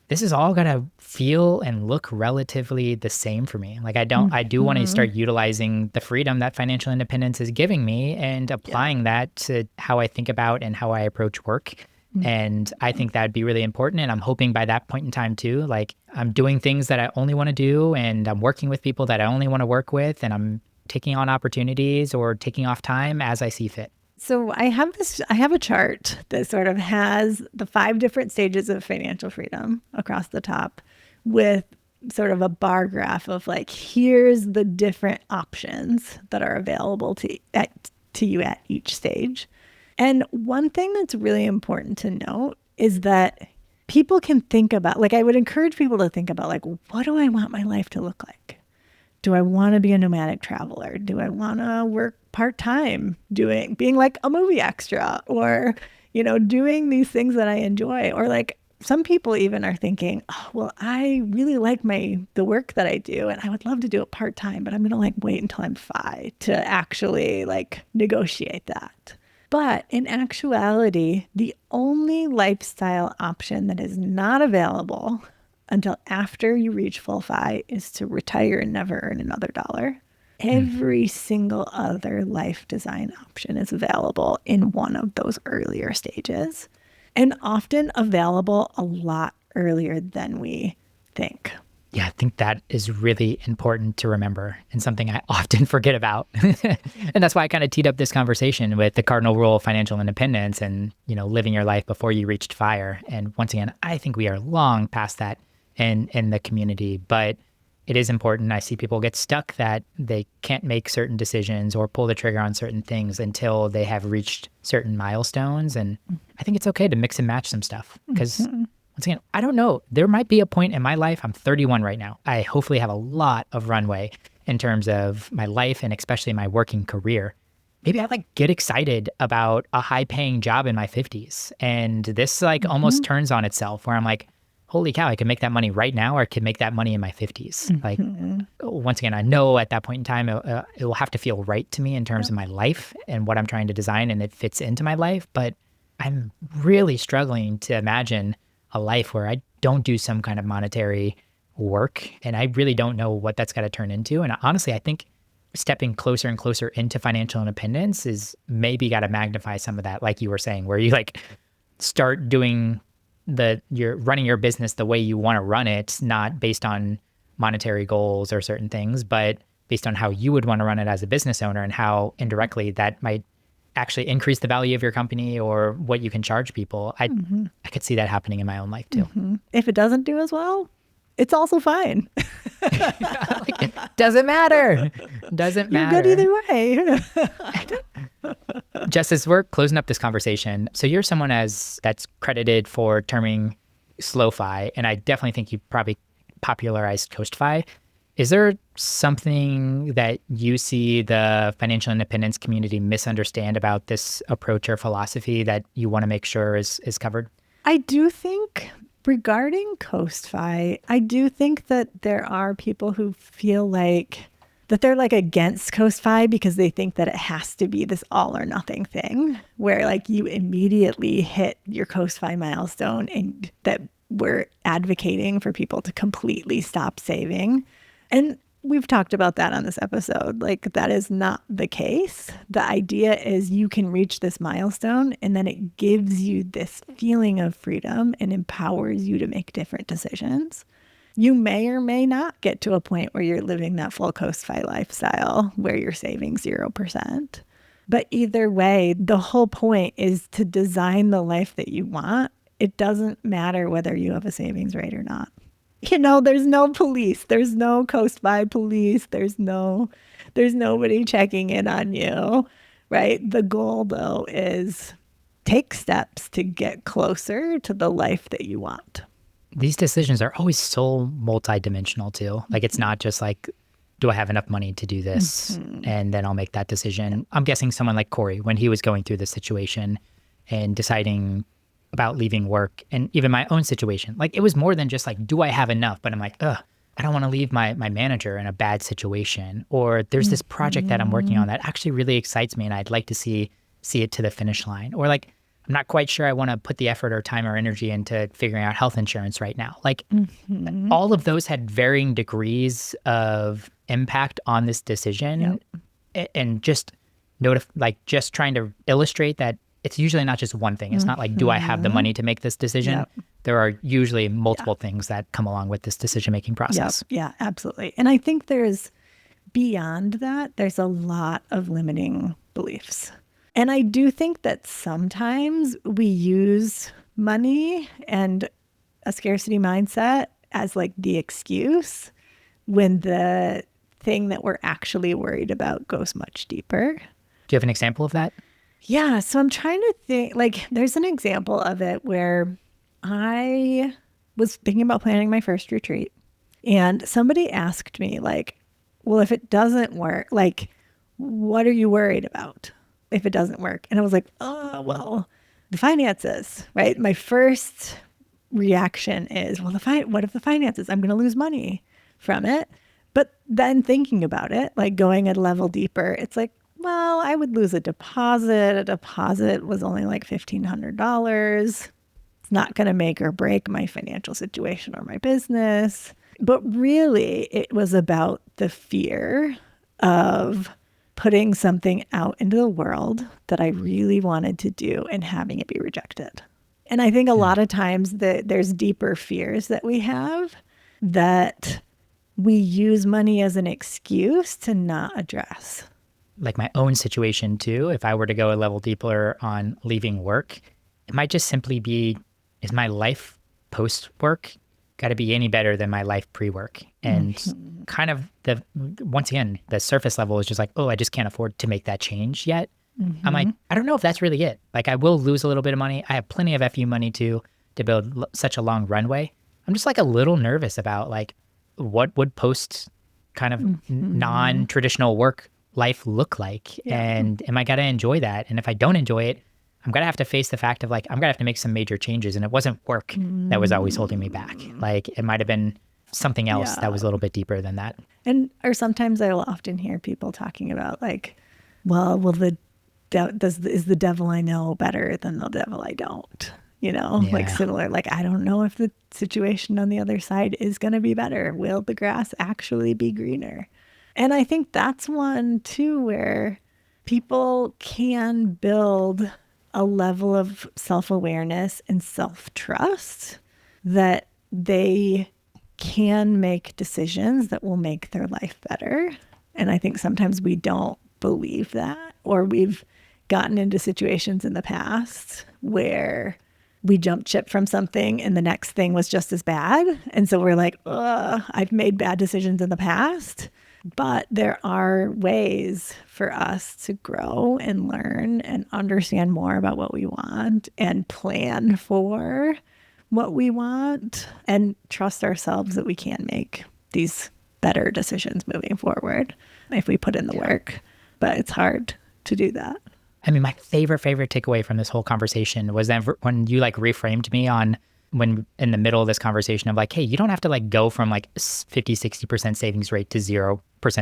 Speaker 1: this is all going to feel and look relatively the same for me. Like I do want to start utilizing the freedom that financial independence is giving me and applying that to how I think about and how I approach work. And I think that'd be really important. And I'm hoping by that point in time too, like I'm doing things that I only want to do, and I'm working with people that I only want to work with, and I'm taking on opportunities or taking off time as I see fit.
Speaker 2: So I have a chart that sort of has the 5 different stages of financial freedom across the top, with sort of a bar graph of like, here's the different options that are available to you at each stage. And one thing that's really important to note is that people can think about, like, I would encourage people to think about, like, what do I want my life to look like? Do I want to be a nomadic traveler? Do I want to work part-time being like a movie extra, or, doing these things that I enjoy? Or like some people even are thinking, oh, well, I really like the work that I do, and I would love to do it part-time, but I'm going to like wait until I'm 5 to actually like negotiate that. But in actuality, the only lifestyle option that is not available until after you reach full FI is to retire and never earn another dollar. Every single other life design option is available in one of those earlier stages, and often available a lot earlier than we think.
Speaker 1: Yeah, I think that is really important to remember, and something I often forget about. And that's why I kind of teed up this conversation with the cardinal rule of financial independence and, living your life before you reached FIRE. And once again, I think we are long past that in the community, but it is important. I see people get stuck that they can't make certain decisions or pull the trigger on certain things until they have reached certain milestones. And I think it's okay to mix and match some stuff, because once again, I don't know. There might be a point in my life, I'm 31 right now. I hopefully have a lot of runway in terms of my life and especially my working career. Maybe I get excited about a high paying job in my 50s. And this almost turns on itself, where I'm like, holy cow, I can make that money right now, or I can make that money in my 50s. Once again, I know at that point in time, it will have to feel right to me in terms of my life and what I'm trying to design, and it fits into my life. But I'm really struggling to imagine a life where I don't do some kind of monetary work, and I really don't know what that's got to turn into. And honestly, I think stepping closer and closer into financial independence is maybe got to magnify some of that, like you were saying, where you start doing you're running your business the way you want to run it, not based on monetary goals or certain things, but based on how you would want to run it as a business owner, and how indirectly that might actually increase the value of your company or what you can charge people. I could see that happening in my own life too.
Speaker 2: If it doesn't do as well, it's also fine.
Speaker 1: Doesn't matter. Doesn't matter.
Speaker 2: You're good either way.
Speaker 1: Jess, as we're closing up this conversation, so you're someone that's credited for terming slow-fi, and I definitely think you probably popularized Coast-Fi. Is there something that you see the financial independence community misunderstand about this approach or philosophy that you want to make sure is covered?
Speaker 2: I do think, regarding Coast-Fi, I do think that there are people who feel like that they're against Coast-Fi because they think that it has to be this all or nothing thing, where you immediately hit your Coast-Fi milestone, and that we're advocating for people to completely stop saving. And we've talked about that on this episode. That is not the case. The idea is you can reach this milestone, and then it gives you this feeling of freedom and empowers you to make different decisions. You may or may not get to a point where you're living that full Coast-Fi lifestyle where you're saving 0%. But either way, the whole point is to design the life that you want. It doesn't matter whether you have a savings rate or not. There's no police. There's no Coast-Fi police. There's nobody checking in on you, right? The goal, though, is take steps to get closer to the life that you want.
Speaker 1: These decisions are always so multidimensional too. It's not just do I have enough money to do this? And then I'll make that decision. I'm guessing someone like Corey, when he was going through this situation and deciding about leaving work, and even my own situation, it was more than just do I have enough? But I'm I don't want to leave my manager in a bad situation, or there's this project that I'm working on that actually really excites me and I'd like to see it to the finish line. Or like, I'm not quite sure I want to put the effort or time or energy into figuring out health insurance right now. Like all of those had varying degrees of impact on this decision. And just just trying to illustrate that it's usually not just one thing. It's not like, do I have the money to make this decision? There are usually multiple things that come along with this decision-making process.
Speaker 2: Yeah, absolutely. And I think there's beyond that, there's a lot of limiting beliefs. And I do think that sometimes we use money and a scarcity mindset as like the excuse when the thing that we're actually worried about goes much deeper.
Speaker 1: Do you have an example of that?
Speaker 2: Yeah. So I'm trying to think, like, there's an example of it where I was thinking about planning my first retreat and somebody asked me, like, well, if it doesn't work, like, what are you worried about if it doesn't work? And I was like, oh, well, the finances, right? My first reaction is, well, what if the finances? I'm going to lose money from it. But then thinking about it, like going a level deeper, it's like, well, I would lose a deposit. A deposit was only like $1,500. It's not going to make or break my financial situation or my business. But really, it was about the fear of putting something out into the world that I really wanted to do and having it be rejected. And I think a lot of times there's deeper fears that we have that we use money as an excuse to not address.
Speaker 1: Like my own situation too, if I were to go a level deeper on leaving work, it might just simply be, is my life post-work got to be any better than my life pre-work? And kind of once again, the surface level is just like, oh, I just can't afford to make that change yet. I'm like, I don't know if that's really it. Like I will lose a little bit of money. I have plenty of FU money to build such a long runway. I'm just like a little nervous about like, what would post kind of non-traditional work life look like? And am I going to enjoy that? And if I don't enjoy it, I'm going to have to face the fact of like, I'm going to have to make some major changes. And it wasn't work that was always holding me back. Like it might've been something else that was a little bit deeper than that.
Speaker 2: Or sometimes I will often hear people talking about like, well, is the devil I know better than the devil I don't? You know, like similar, like, I don't know if the situation on the other side is going to be better. Will the grass actually be greener? And I think that's one too, where people can build a level of self-awareness and self-trust that they can make decisions that will make their life better. And I think sometimes we don't believe that, or we've gotten into situations in the past where we jumped ship from something and the next thing was just as bad. And so we're like, I've made bad decisions in the past. But there are ways for us to grow and learn and understand more about what we want and plan for what we want and trust ourselves that we can make these better decisions moving forward if we put in the work. But it's hard to do that.
Speaker 1: I mean, my favorite takeaway from this whole conversation was that when you like reframed me on when in the middle of this conversation of like, hey, you don't have to like go from like 50, 60% savings rate to 0%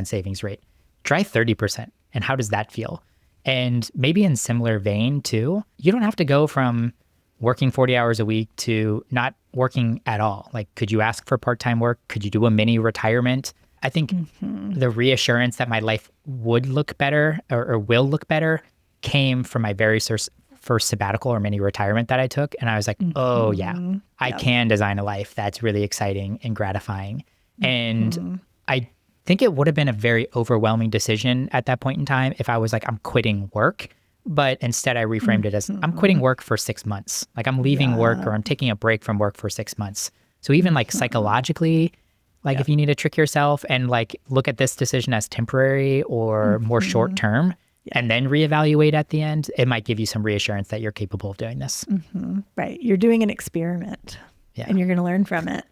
Speaker 1: savings rate. Try 30%. And how does that feel? And maybe in similar vein too, you don't have to go from working 40 hours a week to not working at all. Like, could you ask for part-time work? Could you do a mini retirement? I think the reassurance that my life would look better or will look better came from my very first sabbatical or mini retirement that I took. And I was like, oh yeah, I can design a life that's really exciting and gratifying. And I think it would have been a very overwhelming decision at that point in time if I was like, I'm quitting work. But instead I reframed it as I'm quitting work for 6 months. Like I'm leaving work or I'm taking a break from work for 6 months. So even like psychologically, like if you need to trick yourself and like look at this decision as temporary or more short term, and then reevaluate at the end, it might give you some reassurance that you're capable of doing this.
Speaker 2: Right. You're doing an experiment and you're going to learn from it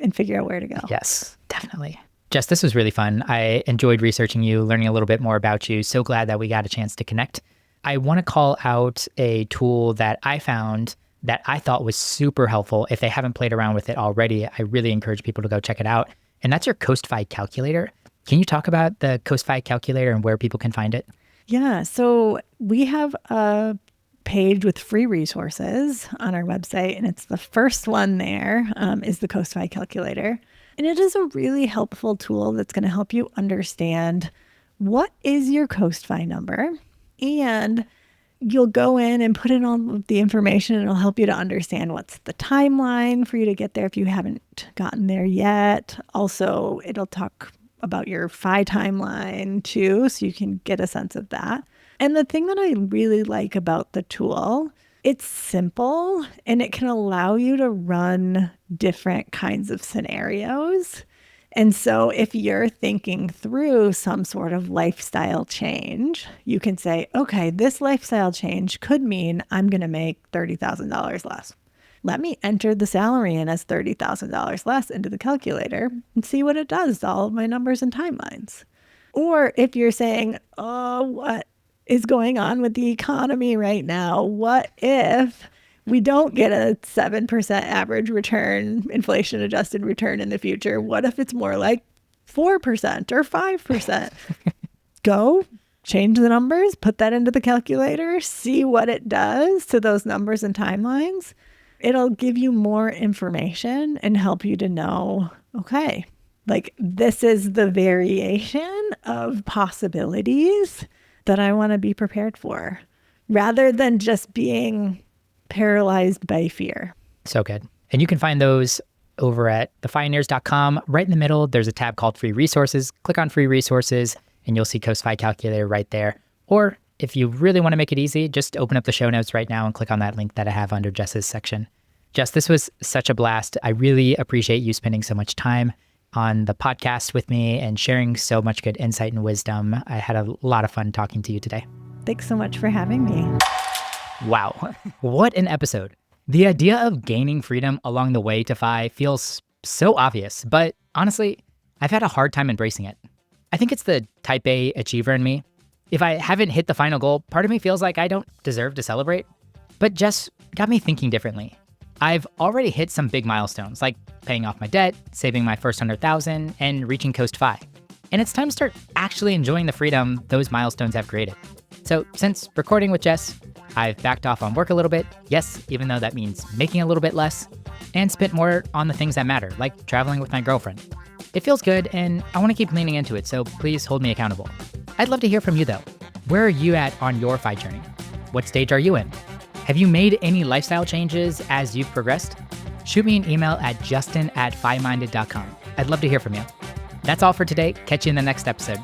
Speaker 2: and figure out where to go.
Speaker 1: Yes, definitely. Jess, this was really fun. I enjoyed researching you, learning a little bit more about you. So glad that we got a chance to connect. I want to call out a tool that I found that I thought was super helpful. If they haven't played around with it already, I really encourage people to go check it out. and that's your Coast Fi calculator. Can you talk about the Coast Fi calculator and where people can find it?
Speaker 2: Yeah, so we have a page with free resources on our website, and it's the first one there is the Coast Fi calculator. And it is a really helpful tool that's going to help you understand what is your Coast Fi number, and you'll go in and put in all of the information, and it'll help you to understand what's the timeline for you to get there if you haven't gotten there yet. Also, it'll talk about your Fi timeline too, so you can get a sense of that. And the thing that I really like about the tool, it's simple and it can allow you to run different kinds of scenarios. And so if you're thinking through some sort of lifestyle change, you can say, okay, this lifestyle change could mean I'm going to make $30,000 less. Let me enter the salary in as $30,000 less into the calculator and see what it does to all of my numbers and timelines. Or if you're saying, oh, what is going on with the economy right now? What if we don't get a 7% average return, inflation adjusted return in the future? What if it's more like 4% or 5%? Go change the numbers, put that into the calculator, see what it does to those numbers and timelines. It'll give you more information and help you to know, okay, like this is the variation of possibilities that I want to be prepared for, rather than just being paralyzed by fear.
Speaker 1: So good. And you can find those over at thefioneers.com. Right in the middle, there's a tab called Free Resources. Click on Free Resources, and you'll see Coast Fi Calculator right there. Or if you really want to make it easy, just open up the show notes right now and click on that link that I have under Jess's section. Jess, this was such a blast. I really appreciate you spending so much time on the podcast with me and sharing so much good insight and wisdom. I had a lot of fun talking to you today.
Speaker 2: Thanks so much for having me.
Speaker 1: Wow, what an episode. The idea of gaining freedom along the way to Fi feels so obvious, but honestly, I've had a hard time embracing it. I think it's the type A achiever in me. If I haven't hit the final goal, part of me feels like I don't deserve to celebrate. But Jess got me thinking differently. I've already hit some big milestones, like paying off my debt, saving my first 100,000, and reaching Coast Fi. And it's time to start actually enjoying the freedom those milestones have created. So since recording with Jess, I've backed off on work a little bit, yes, even though that means making a little bit less, and spent more on the things that matter, like traveling with my girlfriend. It feels good, and I want to keep leaning into it, so please hold me accountable. I'd love to hear from you though. Where are you at on your Fi journey? What stage are you in? Have you made any lifestyle changes as you've progressed? Shoot me an email at justin@fiminded.com. I'd love to hear from you. That's all for today. Catch you in the next episode.